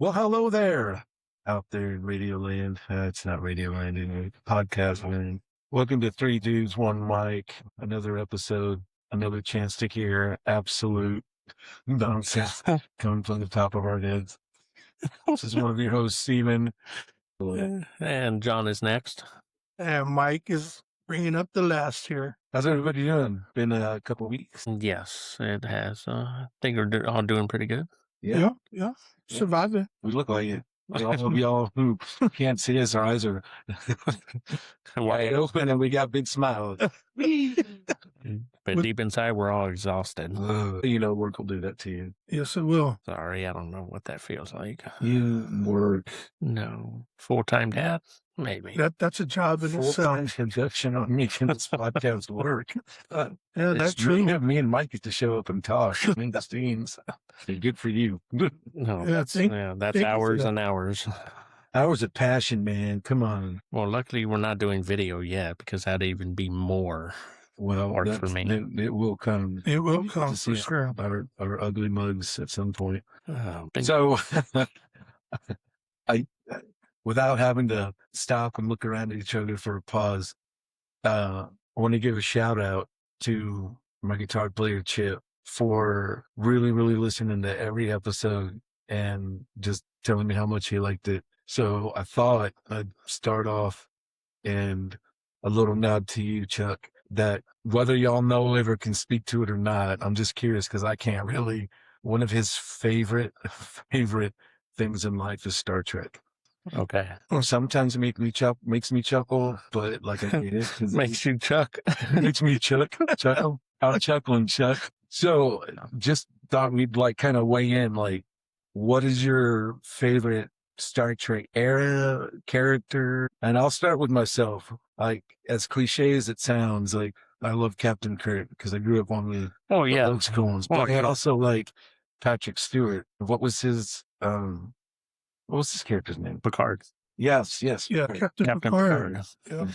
Well, hello there out there in Radio Land. It's not Radio Land anymore, podcast land. Welcome to Three Dudes, One Mic, another episode, another chance to hear absolute nonsense coming from the top of our heads. This is one of your hosts, Steven. And John is next. And Mike is bringing up the last here. How's everybody doing? Been a couple of weeks. Yes, it has. I think we're all doing pretty good. Yeah. Surviving. We look like it. Y'all who can't see us, our eyes are wide open and we got big smiles. But deep inside, we're all exhausted. Work will do that to you. Yes, it will. Sorry, I don't know what that feels like. You work. No. Full-time dad? Maybe. That's a job in itself. Full-time conjunction on making this podcast work. Yeah, that's true. Me and Mike get to show up and talk. Behind the scenes. Good for you. No, Yeah, that's hours and hours. Hours of passion, man. Come on. Well, luckily we're not doing video yet because that'd even be more work for me. It will come. It will come for See sure. our ugly mugs at some point. But So, without having to stop and look around at each other for a pause, I want to give a shout out to my guitar player Chip for really, really listening to every episode and just telling me how much he liked it. So I thought I'd start off and a little nod to you, Chuck, that whether y'all know it or can speak to it or not, I'm just curious because I can't really. One of his favorite things in life is Star Trek. okay. Sometimes it makes me chuckle, but like I hate it. Makes you chuck. Makes me chuckle. I'll chuckle and chuck. So just thought we'd kind of weigh in, what is your favorite Star Trek era, character? And I'll start with myself. As cliche as it sounds, I love Captain Kirk because I grew up on the those cool ones. But I also Patrick Stewart. What was his character's name? Picard. Yes. Yeah, Captain Picard. Yeah.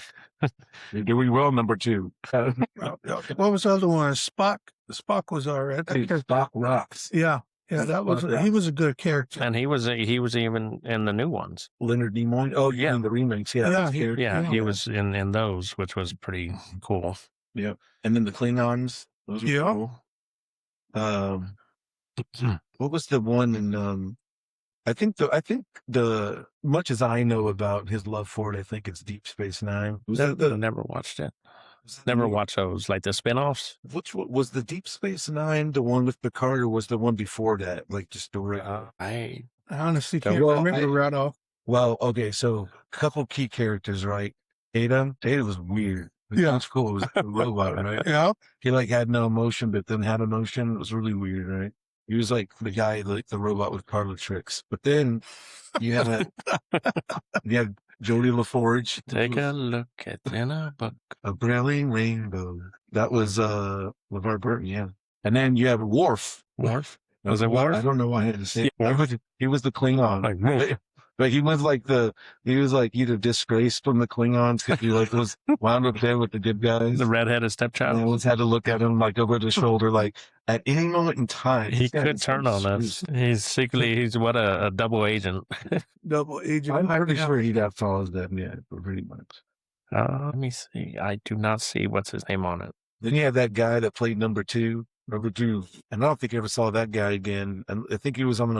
You're doing well, number 2. What was the other one? Spock. Spock was all right. Spock rocks. Yeah, he was a good character. And he was even in the new ones. Leonard Nimoy. Oh, yeah, in the remakes. Yeah, he was in those, which was pretty cool. Yeah, and then the Klingons. Those were cool. What was the one in? I think the much as I know about his love for it, I think it's Deep Space Nine. I never watched it. Never watched those, like the spinoffs. Which one, was the Deep Space Nine the one with Picard, or was the one before that? Just the I honestly can't remember right off. Well, okay, so a couple key characters, right? Data was weird. That's cool. It was a robot, right? Yeah. He had no emotion, but then had emotion. It was really weird, right? He was the guy, the robot with parlor tricks. But then you had Jodie LaForge. Take a look at in a book. A brilliant rainbow. That was LeVar Burton, yeah. And then you have Worf. Worf? Was it Worf? I don't know why I had to say it. He was the Klingon. But he was either disgraced from the Klingons because he was wound up there with the good guys. The redheaded stepchild. I always had to look at him over the shoulder, at any moment in time. He could turn on us. He's secretly, he's a double agent. Double agent. I'm pretty sure he'd have follows them, pretty much. Let me see. I do not see what's his name on it. Then you have that guy that played number two, and I don't think I ever saw that guy again. And I think he was on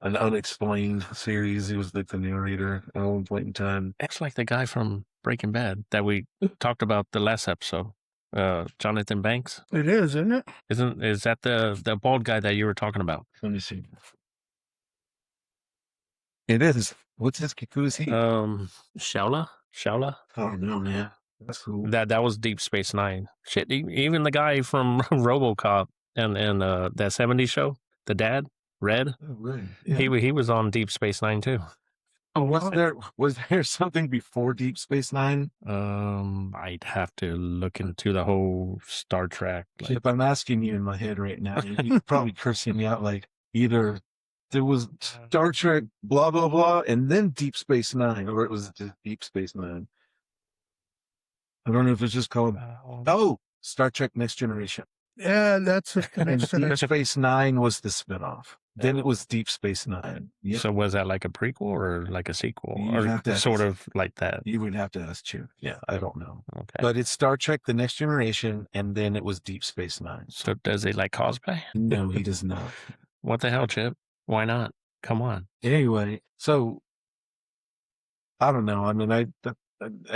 an unexplained series. He was the narrator at one point in time. It's like the guy from Breaking Bad that we talked about the last episode. Jonathan Banks. It is, isn't it? Is that the bald guy that you were talking about? Let me see. It is. What's his? Who's he? Shaula. Oh no, man. That's cool. That was Deep Space Nine. Shit, even the guy from RoboCop and that 70s show, the dad, Red. Oh, right. Yeah. He was on Deep Space Nine too. Oh, was there something before Deep Space Nine? I'd have to look into the whole Star Trek. If I'm asking you in my head right now, you're probably cursing me out. Either there was Star Trek, blah blah blah, and then Deep Space Nine, or it was just Deep Space Nine. I don't know if it's just called Star Trek Next Generation. Yeah, that's and Deep Space Nine was the spinoff. Then it was Deep Space Nine. Yep. So was that like a prequel or like a sequel, You'd or have to sort ask. of like that? You would have to ask Chew. Yeah, I don't know. Okay. But it's Star Trek: The Next Generation, and then it was Deep Space Nine. So does he like cosplay? No, he does not. What the hell, Chip? Why not? Come on. Anyway, so I don't know. I mean, I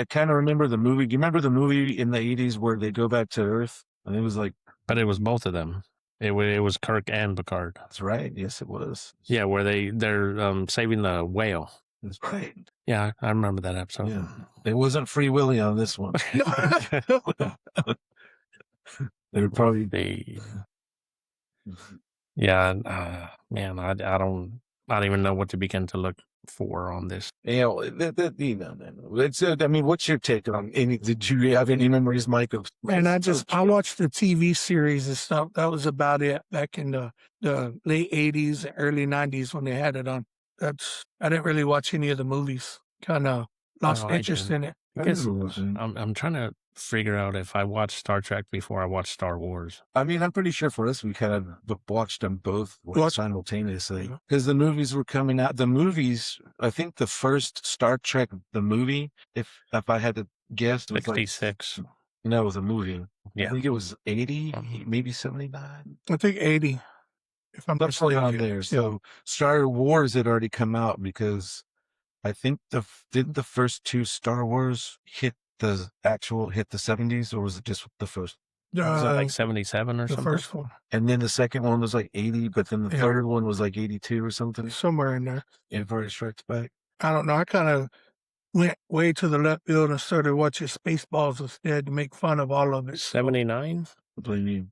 kind of remember the movie. Do you remember the movie in the 80s where they go back to Earth? And it was like, But it was both of them. It was Kirk and Picard. that's right. Yes, it was. Yeah, where they're saving the whale. That's right. Yeah, I remember that episode. Yeah. It wasn't Free Willy on this one. They were probably Yeah, man, I don't even know what to begin to look for on this. you know, it's I mean, what's your take on any? Did you have any memories, Mike? Of And I watched the TV series and stuff. That was about it back in the late 80s, early 90s when they had it on. I didn't really watch any of the movies. Kind of lost interest in it. I guess I'm trying to figure out if I watched Star Trek before I watched Star Wars. I mean, I'm pretty sure for us, we kind of watched them both simultaneously because the movies were coming out. The movies, I think the first Star Trek, the movie, if I had to guess, it was 66. No, it was a movie. Yeah. I think it was 80, maybe 79. I think 80. If I'm definitely on there. So Star Wars had already come out because I think didn't the first two Star Wars hit the 70s, or was it just the first? Was it like 77 or the something? first one. And then the second one was like 80, but then the third one was like 82 or something. Somewhere in there. Empire Strikes Back. I don't know. I kind of went way to the left field and started watching Spaceballs instead to make fun of all of it. 79?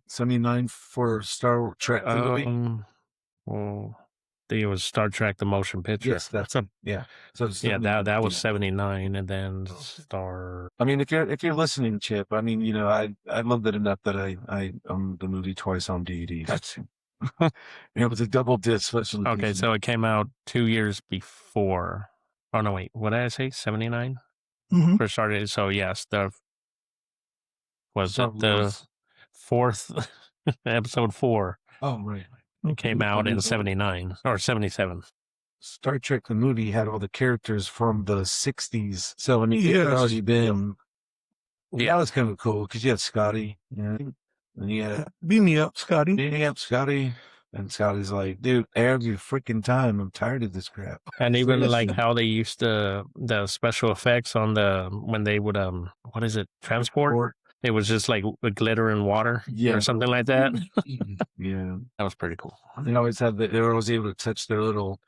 79 for Star Trek. Well, I think it was Star Trek: The Motion Picture. Yes, that's yeah. So yeah, that was 79, and then Star. I mean, if you're listening, Chip, I mean, you know, I loved it enough that I owned the movie twice on DVD. That's it was a double disc special. Okay, so it came out 2 years before. Oh no, wait, what did I say? 79 first started. So yes, the fourth episode 4. Oh right. It came out in 79 or 77. Star Trek, the movie, had all the characters from the 60s. So, I mean, it had already been. Yeah, that was kind of cool because you had Scotty. Yeah. And you had. Beam me up, Scotty. Beam me up, Scotty. And Scotty's like, dude, every freaking time. I'm tired of this crap. And even like how they used the special effects on when they would, what is it, transport? It was just like with glitter and water or something like that. Yeah. That was pretty cool. They always had they were always able to touch their little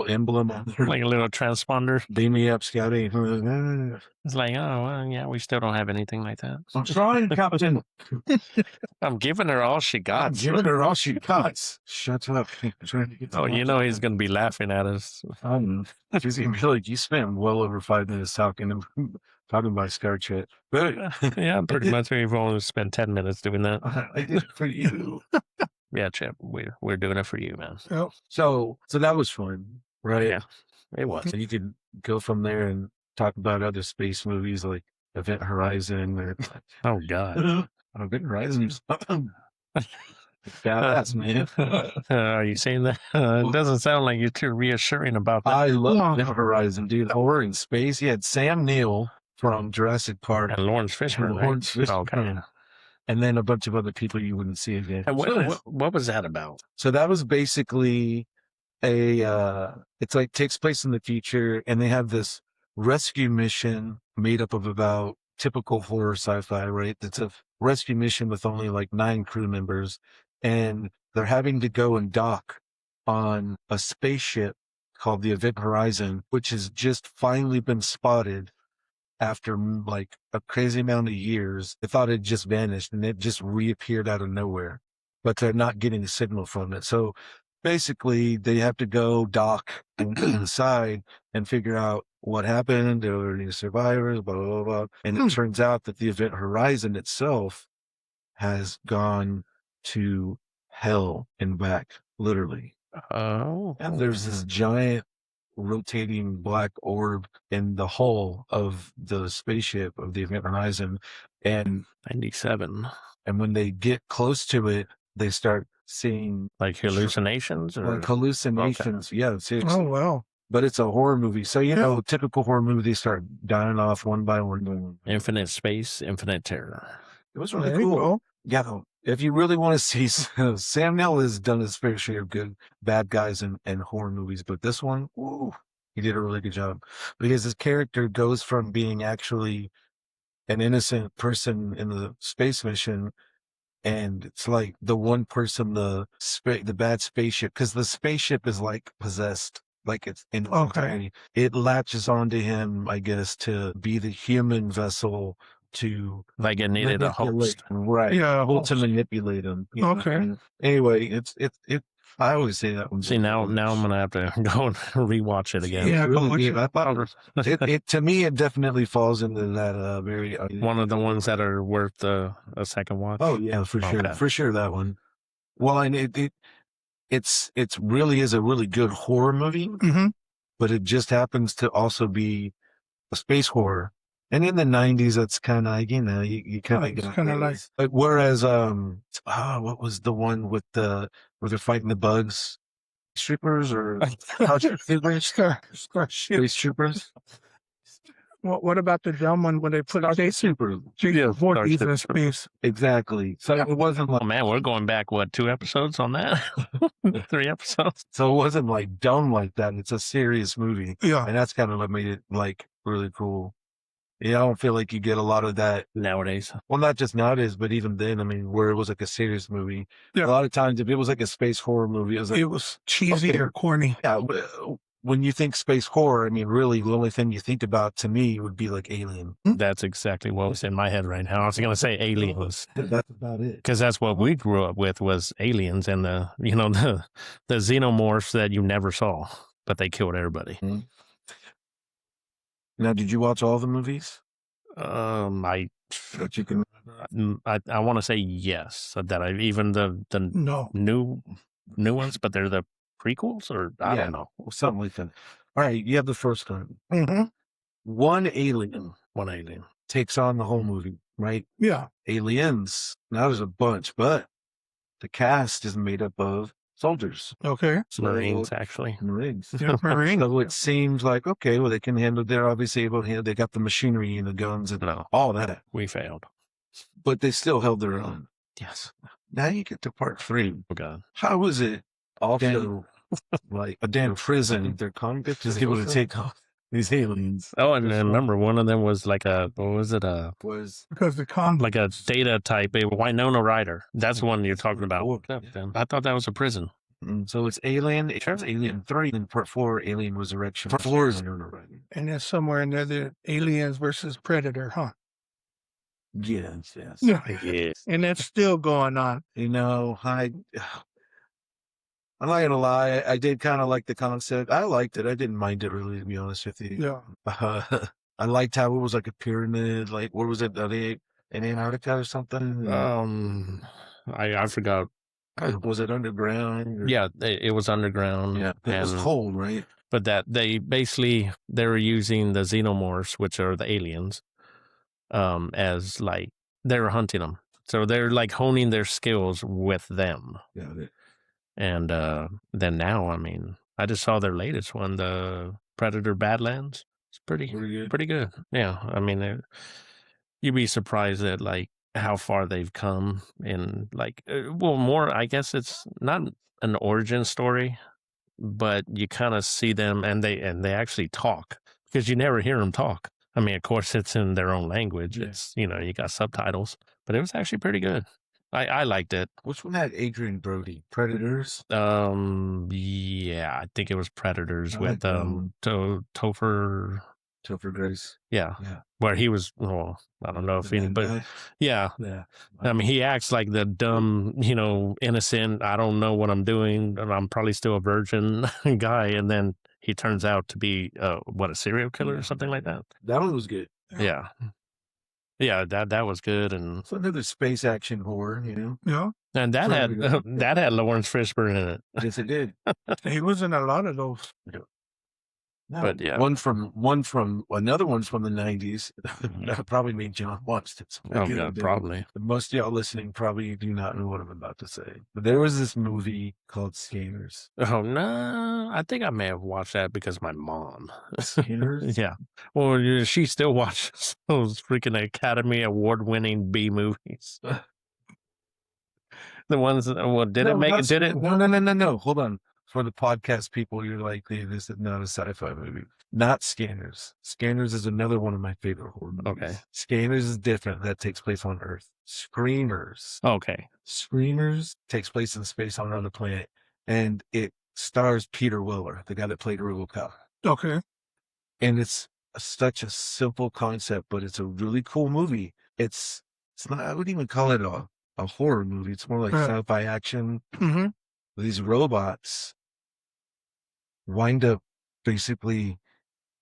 emblem on their, like a little transponder. Beam me up, Scotty. It's like, oh, well, yeah, we still don't have anything like that. I'm trying, Captain. I'm giving her all she got. Shut up. Oh, you know he's going to be laughing at us. He's going to be like, you spent well over 5 minutes talking about Star Trek. But yeah, pretty much. We've only spent 10 minutes doing that. I did it for you. Yeah, Chip, we're doing it for you, man. Yep. So that was fun, right? Yeah, it was. And you could go from there and talk about other space movies like Event Horizon. Or, oh God, Event Horizon. Badass, man. Are you saying that? It doesn't sound like you're too reassuring about that. I love Event Horizon, dude. Horror in space. You had Sam Neill from Jurassic Park and Lawrence Fishburne. Lawrence Fishburne. Okay. And then a bunch of other people you wouldn't see again. And what was that about? So that was basically it's like takes place in the future, and they have this rescue mission made up of about typical horror sci-fi, right? It's a rescue mission with only like 9 crew members, and they're having to go and dock on a spaceship called the Event Horizon, which has just finally been spotted after like a crazy amount of years. They thought it just vanished and it just reappeared out of nowhere, but they're not getting a signal from it. So basically they have to go dock inside and figure out what happened. There were any survivors, blah, blah, blah. And it turns out that the Event Horizon itself has gone to hell and back, literally. Oh. And there's this giant rotating black orb in the hull of the spaceship of the Event Horizon, and 97. And when they get close to it, they start seeing like hallucinations or like hallucinations. Okay. Yeah, seriously. Oh, wow. But it's a horror movie. So, typical horror movie, they start dying off one by one. Infinite space, infinite terror. It was really cool. Yeah. If you really want to see, Sam Neill has done his fair share of good bad guys and horror movies. But this one, he did a really good job. Because his character goes from being actually an innocent person in the space mission, and it's like the one person, the bad spaceship, because the spaceship is like possessed, like it's in entirety. It latches onto him, I guess, to be the human vessel to like it needed a host, right? Yeah, to manipulate him. Okay. Anyway, it's I always say that one. See, now I'm gonna have to go and rewatch it again. Yeah, I thought it to me, it definitely falls into that very one of the ones that are worth a second watch. Oh yeah, for sure that one. Well, and it's really is a really good horror movie, but it just happens to also be a space horror. And in the 90s, that's kind of, you kind of like, whereas, what was the one with where they're fighting the bugs? Troopers or Space Troopers? What about the dumb one when they put Space Troopers? In space. Exactly. So it wasn't like, oh man, we're going back 2 episodes on that? 3 episodes. So it wasn't like dumb like that. It's a serious movie. Yeah. And that's kind of what made it like really cool. Yeah, I don't feel like you get a lot of that nowadays. Well, not just nowadays, but even then, I mean, where it was like a serious movie. Yeah. A lot of times, if it was like a space horror movie, it was cheesy or corny. Yeah. When you think space horror, I mean, really, the only thing you think about to me would be like Alien. That's exactly what was in my head right now. I was going to say Aliens. That's about it. Because that's what we grew up with was aliens and the xenomorphs that you never saw, but they killed everybody. Mm-hmm. Now, did you watch all the movies? I want to say yes. That I even the new ones, but they're the prequels or I don't know, something like that. All right, you have the first one. One alien takes on the whole movie, right? Yeah, aliens. Now there's a bunch, but the cast is made up of soldiers. Okay. Marines, actually. Marines. Yeah, Marines. So it seems like, okay, well, they can handle, they're obviously able to handle, they got the machinery and the guns and all that. We failed. But they still held their own. Yes. Now you get to part 3. Oh, God. How was it also like a damn prison? They're convicts just able to take off these aliens. Oh, and remember, one of them was like what was it? Was because the like a data type, a Winona Ryder. That's the one you're talking about. I thought that was a prison. So it's Alien. It's Alien 3, and part 4, Alien Resurrection. Part 4 is Winona Ryder. And there's somewhere in there the Aliens versus Predator, huh? Yes. Yes. And that's still going on. I'm not gonna lie, I did kind of like the concept. I liked it. I didn't mind it really, to be honest with you. Yeah. I liked how it was like a pyramid. Like, where was it? Are they in Antarctica or something? I forgot. Was it underground? Yeah, it was underground. Yeah, it was cold, right? But that they were using the xenomorphs, which are the aliens, as like they were hunting them. So they're like honing their skills with them. Yeah. And then now, I mean, I just saw their latest one, the Predator Badlands. It's pretty good. Yeah, I mean, you'd be surprised at like how far they've come in like more. I guess it's not an origin story, but you kind of see them and they actually talk because you never hear them talk. I mean, of course, it's in their own language. Yeah. It's you got subtitles, but it was actually pretty good. I liked it. Which one had Adrian Brody? Predators? Yeah, I think it was Predators with Topher Grace. Yeah. Where he was, I don't know if anybody. Yeah. I mean, he acts like the dumb, innocent, I don't know what I'm doing, and I'm probably still a virgin guy, and then he turns out to be, a serial killer or something like that? That one was good. Yeah. Yeah, that was good, and so another space action horror, Yeah, and that had Lawrence Fishburne in it. Yes, it did. He was in a lot of those. No, But yeah. another one's from the 90s. That probably made John watch this. Oh God, probably. Most of y'all listening probably do not know what I'm about to say. But there was this movie called Scanners. Oh no, I think I may have watched that because my mom. Scanners? Yeah. Well, she still watches those freaking Academy Award-winning B movies. The ones that, well, did it make it? Did it? No. Hold on. For the podcast people, you're like, hey, this is not a sci-fi movie. Not Scanners. Scanners is another one of my favorite horror movies. Okay. Scanners is different. That takes place on Earth. Screamers. Okay. Screamers takes place in space on another planet. And it stars Peter Weller, the guy that played RoboCop. Okay. And it's such a simple concept, but it's a really cool movie. It's not, I wouldn't even call it a horror movie. It's more like sci-fi action. Mm-hmm. These robots wind up basically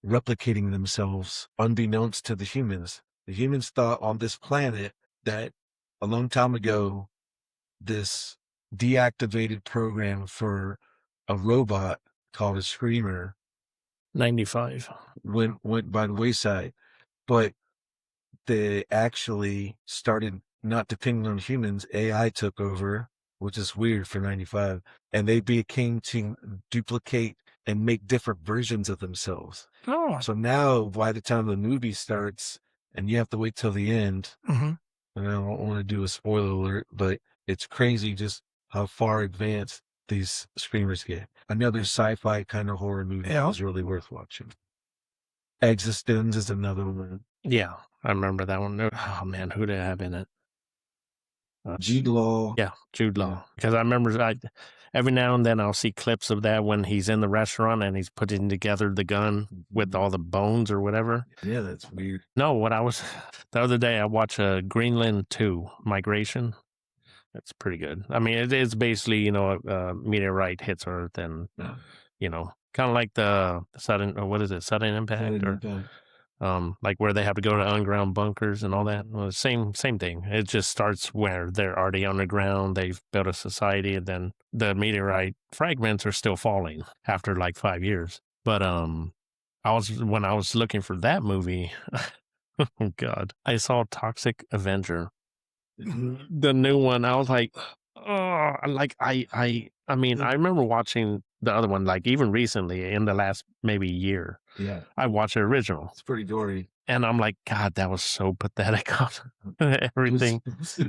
replicating themselves unbeknownst to the humans. The humans thought on this planet that a long time ago, this deactivated program for a robot called a screamer 95 went by the wayside, but they actually started not depending on humans. AI took over, which is weird for 95, and they became to duplicate and make different versions of themselves. Oh. So now by the time the movie starts, and you have to wait till the end, Mm-hmm. and I don't want to do a spoiler alert, but it's crazy just how far advanced these screamers get. Another sci-fi kind of horror movie that was really worth watching. Existence is another one. Yeah, I remember that one. Oh man, who did I have in it? Jude Law. Yeah, Jude Law. Because I remember every now and then I'll see clips of that when he's in the restaurant and he's putting together the gun with all the bones or whatever. Yeah, that's weird. No, the other day I watched Greenland 2 Migration. That's pretty good. I mean, it's basically, a meteorite hits Earth and, kind of like the sudden impact like where they have to go to underground bunkers and all that. Well, same thing. It just starts where they're already underground. They've built a society, and then the meteorite fragments are still falling after like 5 years. But when I was looking for that movie, oh God, I saw Toxic Avenger, the new one. I was like, oh, like I mean, I remember watching the other one, like even recently in the last maybe year. Yeah. I watched the original. It's pretty gory. And I'm like, God, that was so pathetic on everything.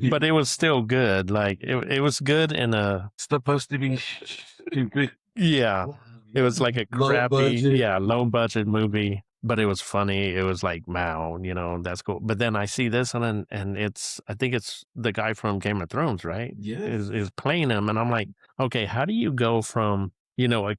But it was still good. Like it was good in a supposed to be stupid. Yeah. It was like a crappy, low budget movie, but it was funny. It was like, wow, that's cool. But then I see this and I think it's the guy from Game of Thrones, right? Yeah. Is playing him. And I'm like, okay, how do you go from, the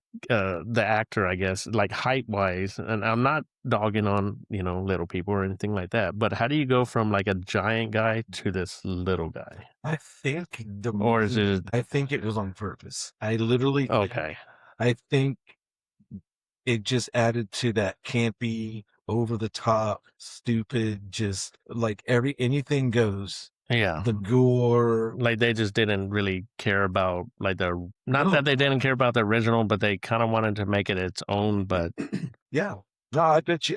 actor, I guess, like height wise, and I'm not dogging on, little people or anything like that, but how do you go from like a giant guy to this little guy? I think I think it was on purpose. I literally, I think it just added to that campy, over the top, stupid, just like anything goes. Yeah. The gore. Like they just didn't really care about like that they didn't care about the original, but they kind of wanted to make it its own, but yeah. No, I bet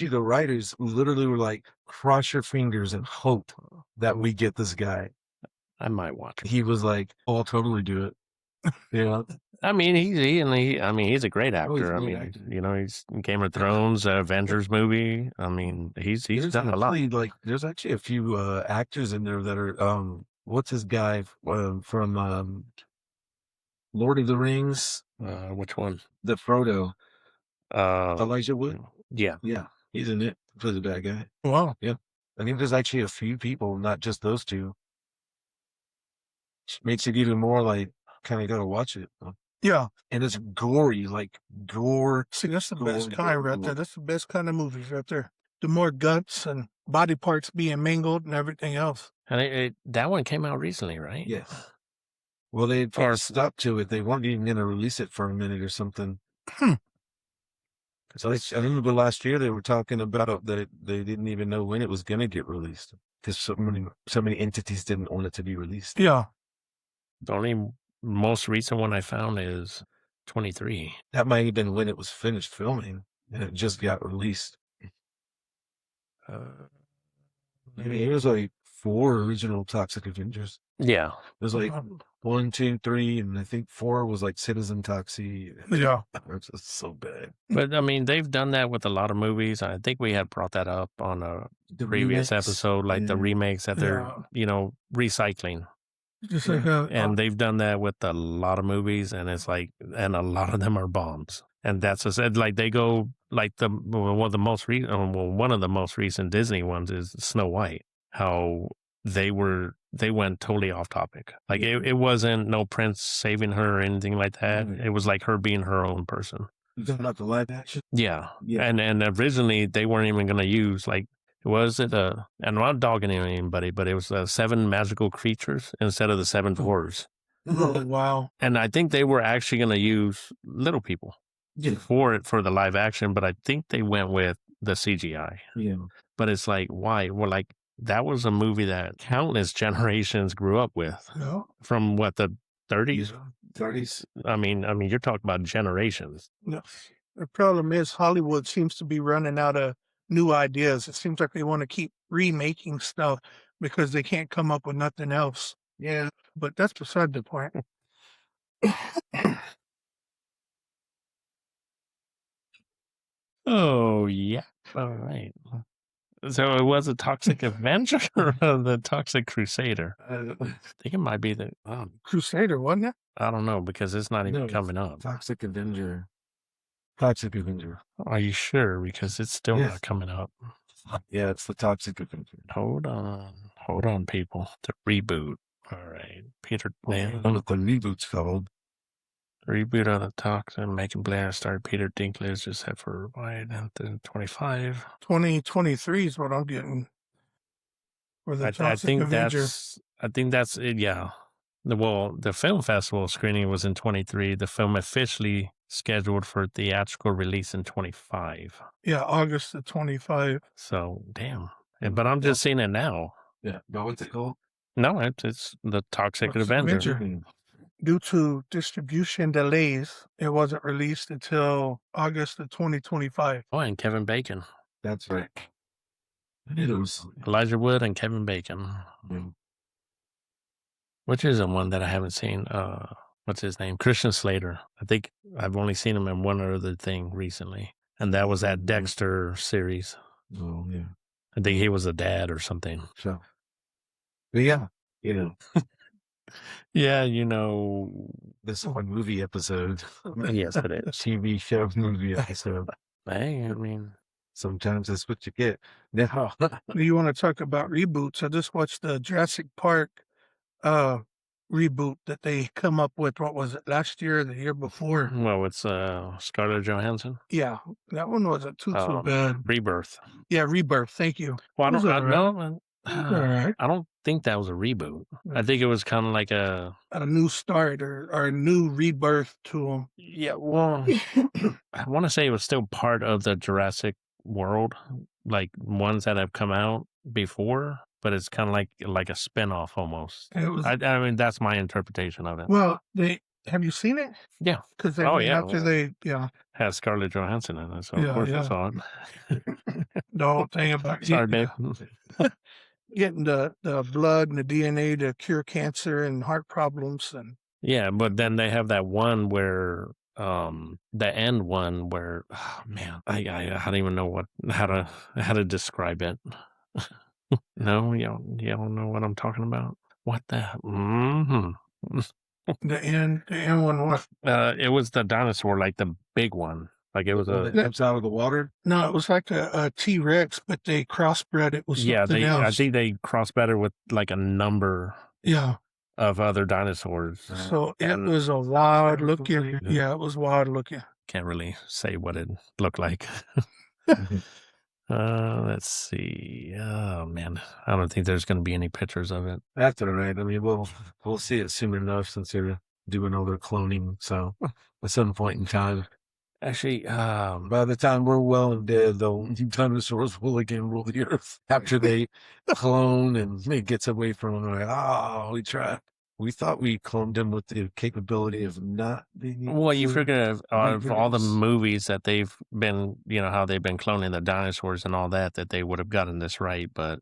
you the writers literally were like, cross your fingers and hope that we get this guy. I might watch it. He was like, oh, I'll totally do it. Yeah. I mean, he's a great actor. He's Game of Thrones, Avengers movie. I mean, he's done a lot. Like, there's actually a few actors in there that are what's his guy from Lord of the Rings? Which one? The Frodo. Elijah Wood. Yeah, he's in it. He plays a bad guy. Wow. Yeah, I think there's actually a few people, not just those two. Makes it even more like kind of gotta watch it. Yeah. And it's gory, like gore. See, that's the best kind right there. That's the best kind of movies right there. The more guts and body parts being mingled and everything else. And that one came out recently, right? Yes. Well, they stopped to it. They weren't even going to release it for a minute or something. So I remember last year they were talking about that they didn't even know when it was going to get released because so many entities didn't want it to be released. Yeah. The only most recent one I found is 23. That might have been when it was finished filming. and it just got released. Uh, I mean, it was like 4 original Toxic Avengers. yeah. It was like 1, 2, 3, and I think 4 was like Citizen Toxie. Yeah. It's just so bad. But I mean, they've done that with a lot of movies. I think we had brought that up on a The previous remakes, episode, like the yeah. remakes that they're, recycling. Just like And they've done that with a lot of movies, and it's like, and a lot of them are bombs. And that's just like they go like one of the most recent Disney ones is Snow White. How they went totally off topic. Like it wasn't no prince saving her or anything like that. It was like her being her own person. You talking about the live action? Yeah. Yeah. And originally they weren't even going to use like, was it and I'm not dogging anybody, but it was 7 magical creatures instead of the 7 dwarves. Oh, wow. And I think they were actually going to use little people for the live action, but I think they went with the CGI. Yeah. But it's like, why? Well, like that was a movie that countless generations grew up with. No. From what, the 30s? 30s. I mean, you're talking about generations. No. The problem is Hollywood seems to be running out of new ideas. It seems like they want to keep remaking stuff because they can't come up with nothing else. Yeah. But that's beside the point. Oh, yeah. All right. So it was a Toxic Avenger or the Toxic Crusader? I think it might be the Crusader, wasn't it? I don't know because it's not even coming up. Toxic Avenger. Toxic Avenger. Are you sure? Because it's still not coming up. Yeah, it's the Toxic Avenger. Hold on, people. The reboot. All right, Peter. I don't know what the reboot's called. Reboot of the Toxic, making Blair start Peter Dinklage is set for wide and 25. 2023 is what I'm getting. For the Toxic Avenger. I think that's it. Yeah. The film festival screening was in 23. The film officially scheduled for theatrical release in 25. Yeah, August the 25. So damn. But I'm just seeing it now. Yeah. But what's it called? No, it's the Toxic Avenger. Due to distribution delays, it wasn't released until August of 2025. Oh, and Kevin Bacon. That's right. It was Elijah Wood and Kevin Bacon. Which is the one that I haven't seen. What's his name? Christian Slater. I think I've only seen him in one other thing recently. And that was that Dexter series. Oh, yeah. I think he was a dad or something. So, but yeah, Yeah, this one movie episode. Yes, it is. TV show movie episode. Hey, I mean, sometimes that's what you get. Now, you want to talk about reboots? I just watched the Jurassic Park reboot that they come up with. What was it, last year or the year before? Well, it's Scarlett Johansson. Yeah, that one wasn't too bad. Rebirth. Yeah, Rebirth. Thank you. Well, I don't think that was a reboot. I think it was kind of like a new start or a new rebirth to them. Yeah, well, I want to say it was still part of the Jurassic world, like ones that have come out before, but it's kind of like a spinoff almost. I mean, that's my interpretation of it. Well, have you seen it? Yeah. Because has Scarlett Johansson in it, so of course I saw it. The whole thing about Sorry, babe. Getting the blood and the DNA to cure cancer and heart problems and but then they have that one where the end one where I don't even know how to describe it. No, you don't know what I'm talking about. What the the end one was it was the dinosaur, like the big one. Like it was that comes out of the water? No, it was like a T-Rex, but they crossbred it with something else. I think they crossbred it with like a number of other dinosaurs. So it was a wild looking. Yeah, it was wild looking. Can't really say what it looked like. Let's see. Oh man, I don't think there's going to be any pictures of it. That's all right. I mean, we'll see it soon enough since they're doing all their cloning. So at some point in time. Actually, by the time we're well and dead, though, dinosaurs will again rule the earth after they clone and it gets away from them. Like, we tried. We thought we cloned him with the capability of not being able Well, you to figure of all the reproduce. movies that they've been, how they've been cloning the dinosaurs and all that they would have gotten this right, but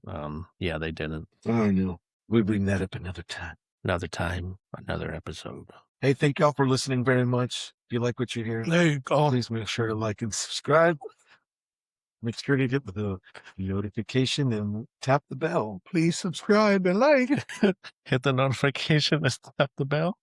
yeah, they didn't. I know. We'll bring that up another time. Another time, another episode. Hey, thank y'all for listening very much. If you like what you hear, There you go. please make sure to like and subscribe. Make sure to get the notification and tap the bell. Please subscribe and like. Hit the notification and tap the bell.